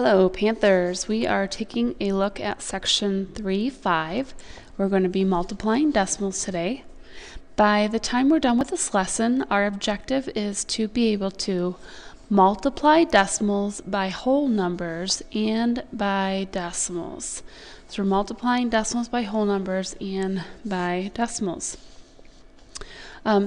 Hello Panthers, we are taking a look at section 3.5. We're going to be multiplying decimals today. By the time we're done with this lesson, our objective is to be able to multiply decimals by whole numbers and by decimals. So we're multiplying decimals by whole numbers and by decimals.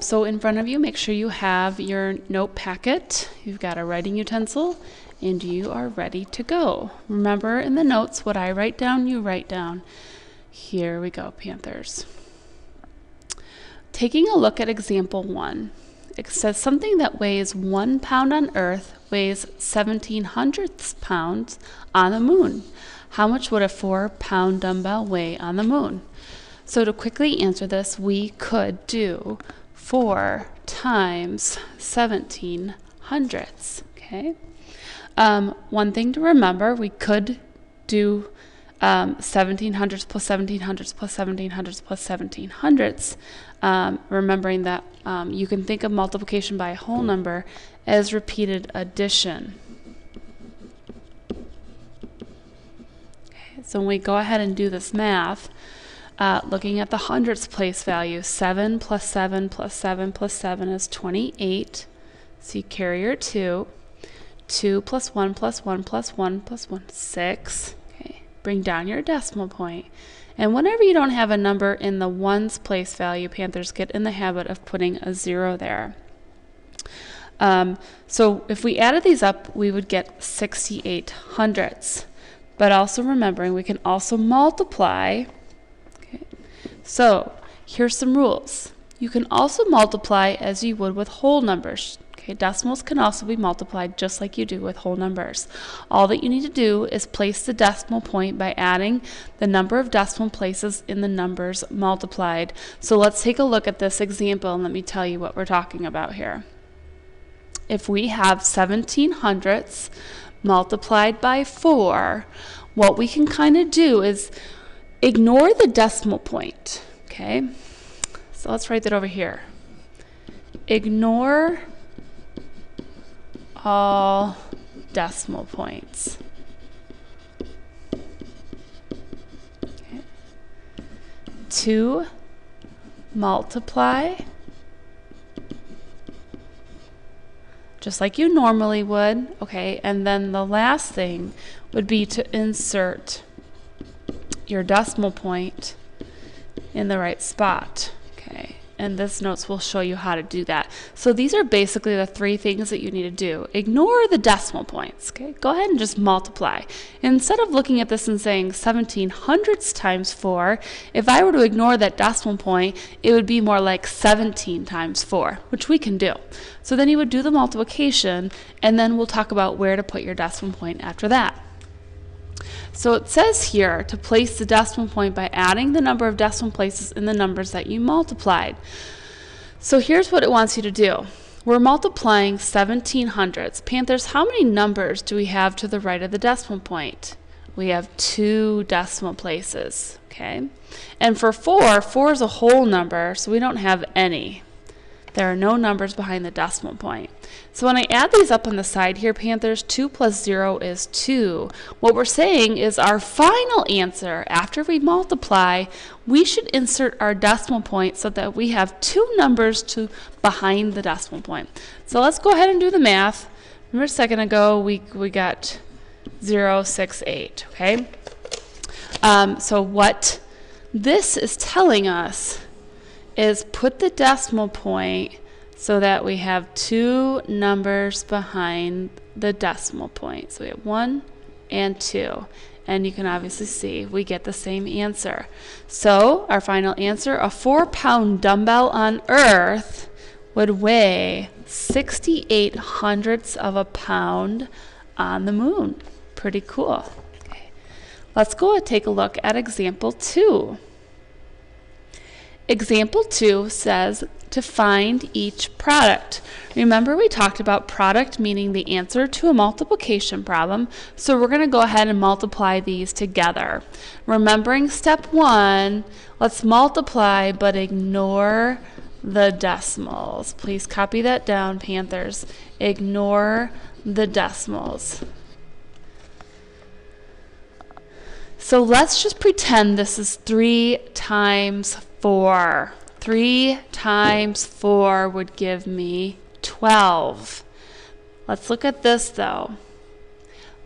So in front of you, make sure you have your note packet, you've got a writing utensil, and you are ready to go. Remember in the notes, what I write down, you write down. Here we go, Panthers. Taking a look at example 1, it says something that weighs 1 pound on Earth weighs 1/1700 pounds on the moon. How much would a 4-pound dumbbell weigh on the moon? So to quickly answer this, we could do 4 times 1700ths, okay? One thing to remember, we could do 1700ths plus 1700ths plus 1700ths plus 1700ths, remembering that you can think of multiplication by a whole number as repeated addition. Okay, so when we go ahead and do this math, looking at the hundredths place value, 7 plus 7 plus 7 plus 7 is 28. So you carry your 2. 2 plus 1 plus 1 plus 1 plus 1, 6. Okay. Bring down your decimal point. And whenever you don't have a number in the ones place value, Panthers, get in the habit of putting a 0 there. So if we added these up, we would get 68 hundredths. But also remembering we can also multiply. Okay. So here's some rules. You can also multiply as you would with whole numbers. Okay, decimals can also be multiplied just like you do with whole numbers. All that you need to do is place the decimal point by adding the number of decimal places in the numbers multiplied. So let's take a look at this example and let me tell you what we're talking about here. If we have 1700ths multiplied by 4, what we can kind of do is ignore the decimal point. Okay, so let's write that over here. Ignore all decimal points. Okay. To multiply, just like you normally would, okay, and then the last thing would be to insert your decimal point in the right spot, okay. And this notes will show you how to do that. So these are basically the 3 things that you need to do. Ignore the decimal points, okay? Go ahead and just multiply. Instead of looking at this and saying 1700ths times 4, if I were to ignore that decimal point, it would be more like 17 times 4, which we can do. So then you would do the multiplication, and then we'll talk about where to put your decimal point after that. So it says here to place the decimal point by adding the number of decimal places in the numbers that you multiplied. So here's what it wants you to do. We're multiplying 1700ths. Panthers, how many numbers do we have to the right of the decimal point? We have 2 decimal places, okay? And for 4 is a whole number, so we don't have any. There are no numbers behind the decimal point. So when I add these up on the side here, Panthers, 2 plus 0 is 2. What we're saying is our final answer, after we multiply, we should insert our decimal point so that we have 2 numbers behind the decimal point. So let's go ahead and do the math. Remember a second ago, we got 068, okay? So what this is telling us is put the decimal point so that we have 2 numbers behind the decimal point. So we have 1 and 2. And you can obviously see we get the same answer. So our final answer, a 4-pound dumbbell on Earth would weigh 68 hundredths of a pound on the moon. Pretty cool. Okay. Let's go and take a look at example 2. Example 2 says to find each product. Remember we talked about product meaning the answer to a multiplication problem, so we're going to go ahead and multiply these together. Remembering step 1, let's multiply but ignore the decimals. Please copy that down, Panthers. Ignore the decimals. So let's just pretend this is 3 times 4. 3 times 4 would give me 12. Let's look at this though.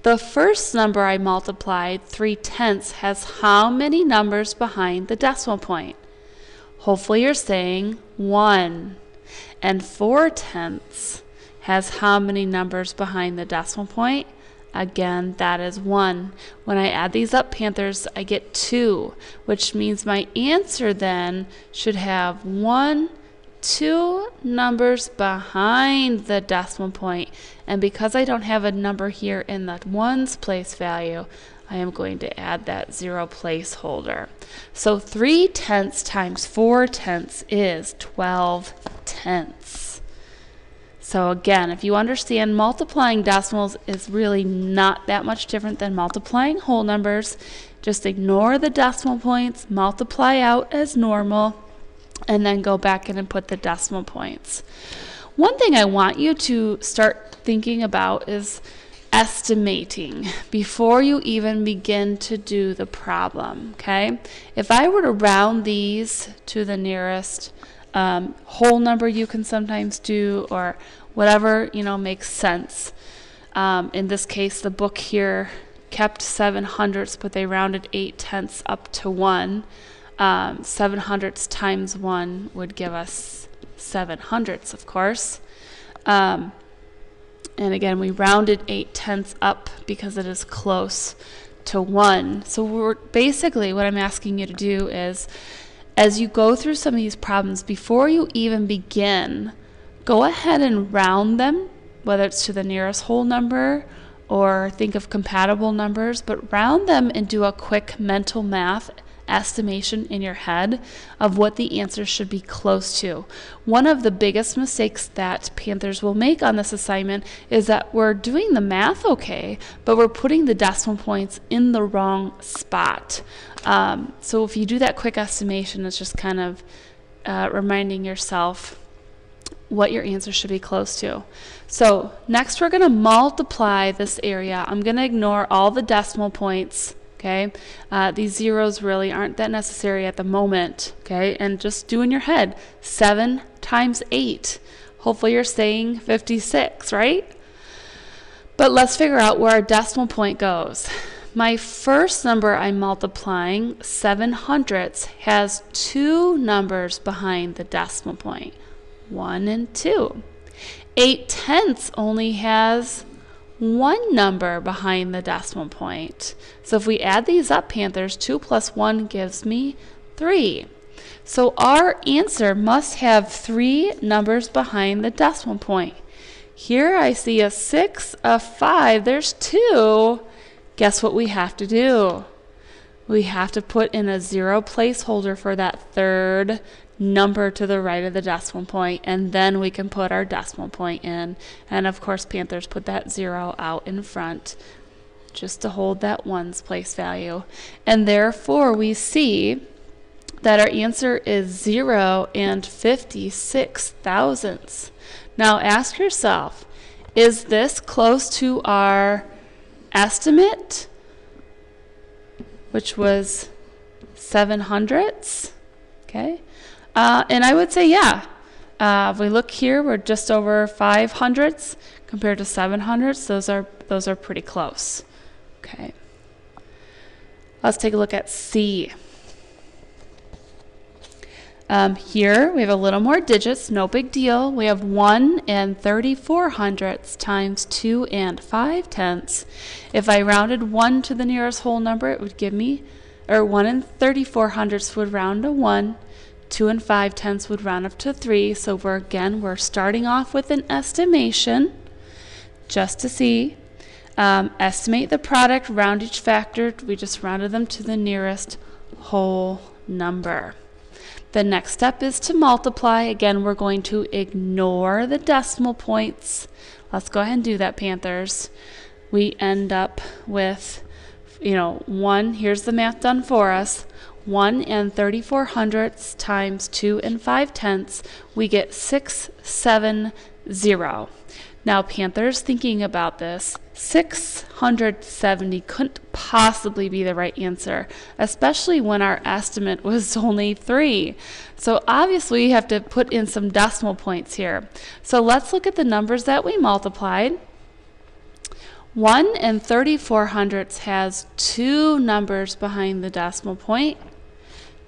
The first number I multiplied, 3/10, has how many numbers behind the decimal point? Hopefully you're saying 1. And 4/10 has how many numbers behind the decimal point? Again, that is 1. When I add these up, Panthers, I get 2, which means my answer then should have 2 numbers behind the decimal point. And because I don't have a number here in the ones place value, I am going to add that 0 placeholder. So 3/10 times 4/10 is 12/10. So again, if you understand, multiplying decimals is really not that much different than multiplying whole numbers. Just ignore the decimal points, multiply out as normal, and then go back in and put the decimal points. One thing I want you to start thinking about is estimating before you even begin to do the problem, okay? If I were to round these to the nearest whole number, you can sometimes do, or whatever, makes sense. In this case, the book here kept 700ths, but they rounded 8/10 up to 1. 700ths times 1 would give us 700ths, of course. And again, we rounded 8/10 up because it is close to 1. So basically what I'm asking you to do is, as you go through some of these problems, before you even begin, go ahead and round them, whether it's to the nearest whole number or think of compatible numbers, but round them and do a quick mental math estimation in your head of what the answer should be close to. One of the biggest mistakes that Panthers will make on this assignment is that we're doing the math okay, but we're putting the decimal points in the wrong spot. So if you do that quick estimation, it's just kind of reminding yourself what your answer should be close to. So next we're going to multiply this area. I'm going to ignore all the decimal points. Okay, these zeros really aren't that necessary at the moment. Okay, and just do in your head 7 times 8. Hopefully you're saying 56, right? But let's figure out where our decimal point goes. My first number I'm multiplying, 700ths, has 2 numbers behind the decimal point, 1 and 2. 8/10 only has 1 number behind the decimal point. So if we add these up, Panthers, 2 plus 1 gives me 3. So our answer must have 3 numbers behind the decimal point. Here I see a 6, a 5, there's 2. Guess what we have to do? We have to put in a 0 placeholder for that third number to the right of the decimal point, and then we can put our decimal point in. And of course, Panthers put that 0 out in front just to hold that ones place value. And therefore, we see that our answer is 0 and 56 thousandths. Now ask yourself, is this close to our estimate, which was 700ths? Okay. And I would say, yeah. If we look here, we're just over 500ths compared to 700ths. Those are pretty close. Okay. Let's take a look at C. Here we have a little more digits, no big deal. We have 1 and 3400ths times 2 and 5/10. If I rounded 1 to the nearest whole number, it would give me, or 1 and 3400ths would round to 1. 2 and 5/10 would round up to 3. So we're starting off with an estimation just to see. Estimate the product, round each factor. We just rounded them to the nearest whole number. The next step is to multiply. Again, we're going to ignore the decimal points. Let's go ahead and do that, Panthers. We end up with, 1. Here's the math done for us. 1 and 3400ths times 2 and 5/10. We get 670. Now, Panthers, thinking about this, 670 couldn't possibly be the right answer, especially when our estimate was only 3. So obviously we have to put in some decimal points here. So let's look at the numbers that we multiplied. 1 and 3400ths has 2 numbers behind the decimal point.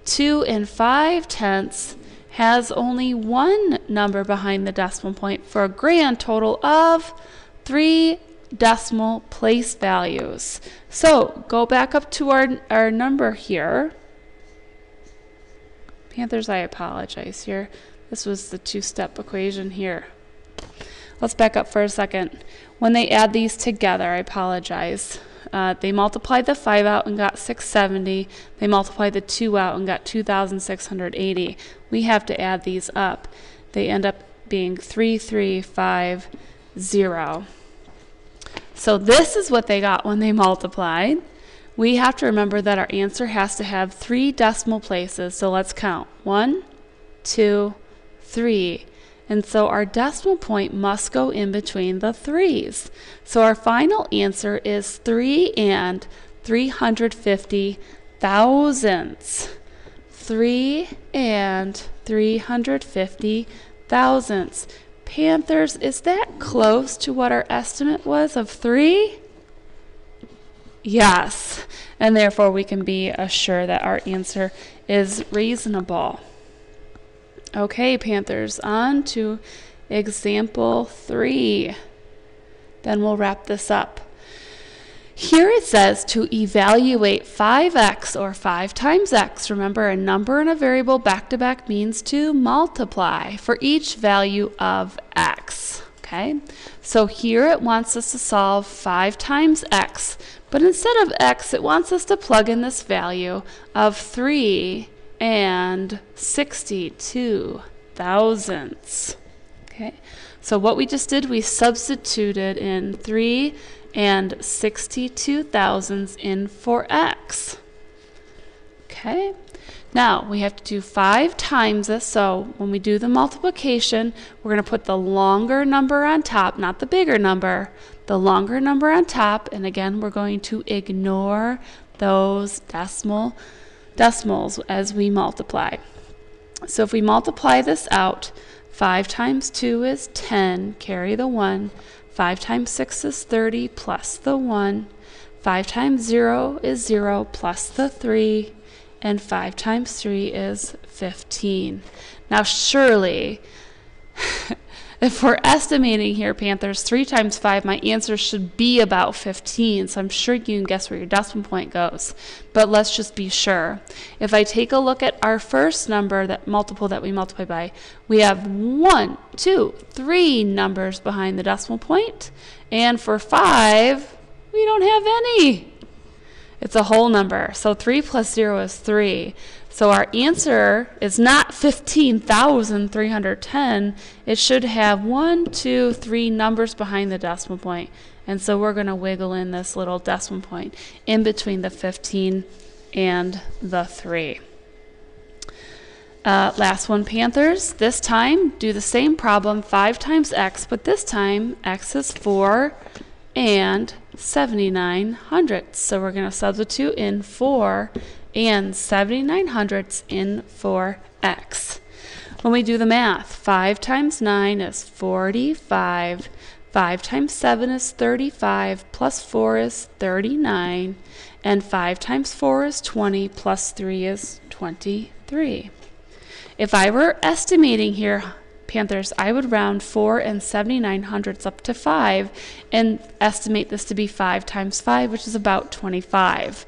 2 and 5/10ths has only 1 number behind the decimal point for a grand total of 3 decimal place values. So go back up to our number here. Panthers, I apologize here. This was the 2-step equation here. Let's back up for a second. When they add these together, I apologize. They multiplied the 5 out and got 670. They multiplied the 2 out and got 2,680. We have to add these up. They end up being 3350. So this is what they got when they multiplied. We have to remember that our answer has to have 3 decimal places. So let's count. 1, 2, 3. And so our decimal point must go in between the 3's. So our final answer is 3 and 350 thousandths. 3 and 350 thousandths. Panthers, is that close to what our estimate was of 3? Yes. And therefore we can be assured that our answer is reasonable. Okay, Panthers, on to example 3. Then we'll wrap this up. Here it says to evaluate 5x or 5 times x. Remember, a number and a variable back-to-back means to multiply for each value of x. Okay, so here it wants us to solve 5 times x, but instead of x, it wants us to plug in this value of 3 and 62 thousandths. Okay, so what we just did, we substituted in 3 and 62 thousandths in for x. Okay, now we have to do 5 times this, so when we do the multiplication, we're going to put the longer number on top, not the bigger number, the longer number on top, and again we're going to ignore those decimals as we multiply. So if we multiply this out, 5 times 2 is 10, carry the 1. 5 times 6 is 30 plus the 1. 5 times 0 is 0 plus the 3. And 5 times 3 is 15. Now surely, if we're estimating here, Panthers, 3 times 5, my answer should be about 15. So I'm sure you can guess where your decimal point goes. But let's just be sure. If I take a look at our first number, that multiple that we multiply by, we have 1, 2, 3 numbers behind the decimal point. And for 5, we don't have any. It's a whole number. So 3 plus 0 is 3. So our answer is not 15,310. It should have 1, 2, 3 numbers behind the decimal point. And so we're going to wiggle in this little decimal point in between the 15 and the 3. Last one, Panthers. This time, do the same problem, 5 times x, but this time x is 4 and 79 hundredths. So we're going to substitute in 4 and 79 hundredths in for x. When we do the math, 5 times 9 is 45. 5 times 7 is 35, plus 4 is 39. And 5 times 4 is 20, plus 3 is 23. If I were estimating here, Panthers, I would round 4 and 79 hundredths up to 5 and estimate this to be 5 times 5, which is about 25.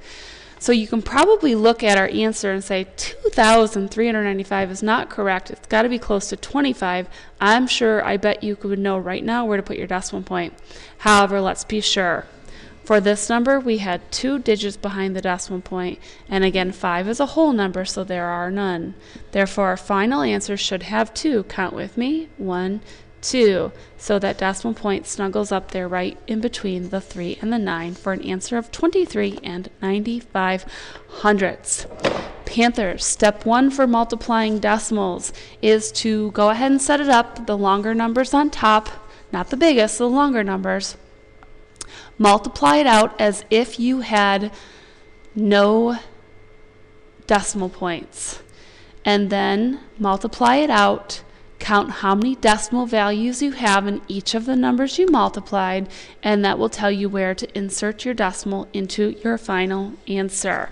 So you can probably look at our answer and say 2,395 is not correct. It's got to be close to 25. I'm sure, I bet you could know right now where to put your decimal point. However, let's be sure. For this number, we had 2 digits behind the decimal point, and again, 5 is a whole number, so there are none. Therefore, our final answer should have 2. Count with me. 1, 2. So that decimal point snuggles up there right in between the 3 and the 9 for an answer of 23 and 95 hundredths. Panthers, step 1 for multiplying decimals is to go ahead and set it up, the longer numbers on top, not the biggest, the longer numbers. Multiply it out as if you had no decimal points. And then multiply it out, count how many decimal values you have in each of the numbers you multiplied, and that will tell you where to insert your decimal into your final answer.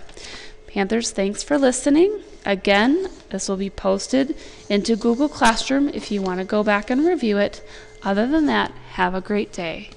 Panthers, thanks for listening. Again, this will be posted into Google Classroom if you want to go back and review it. Other than that, have a great day.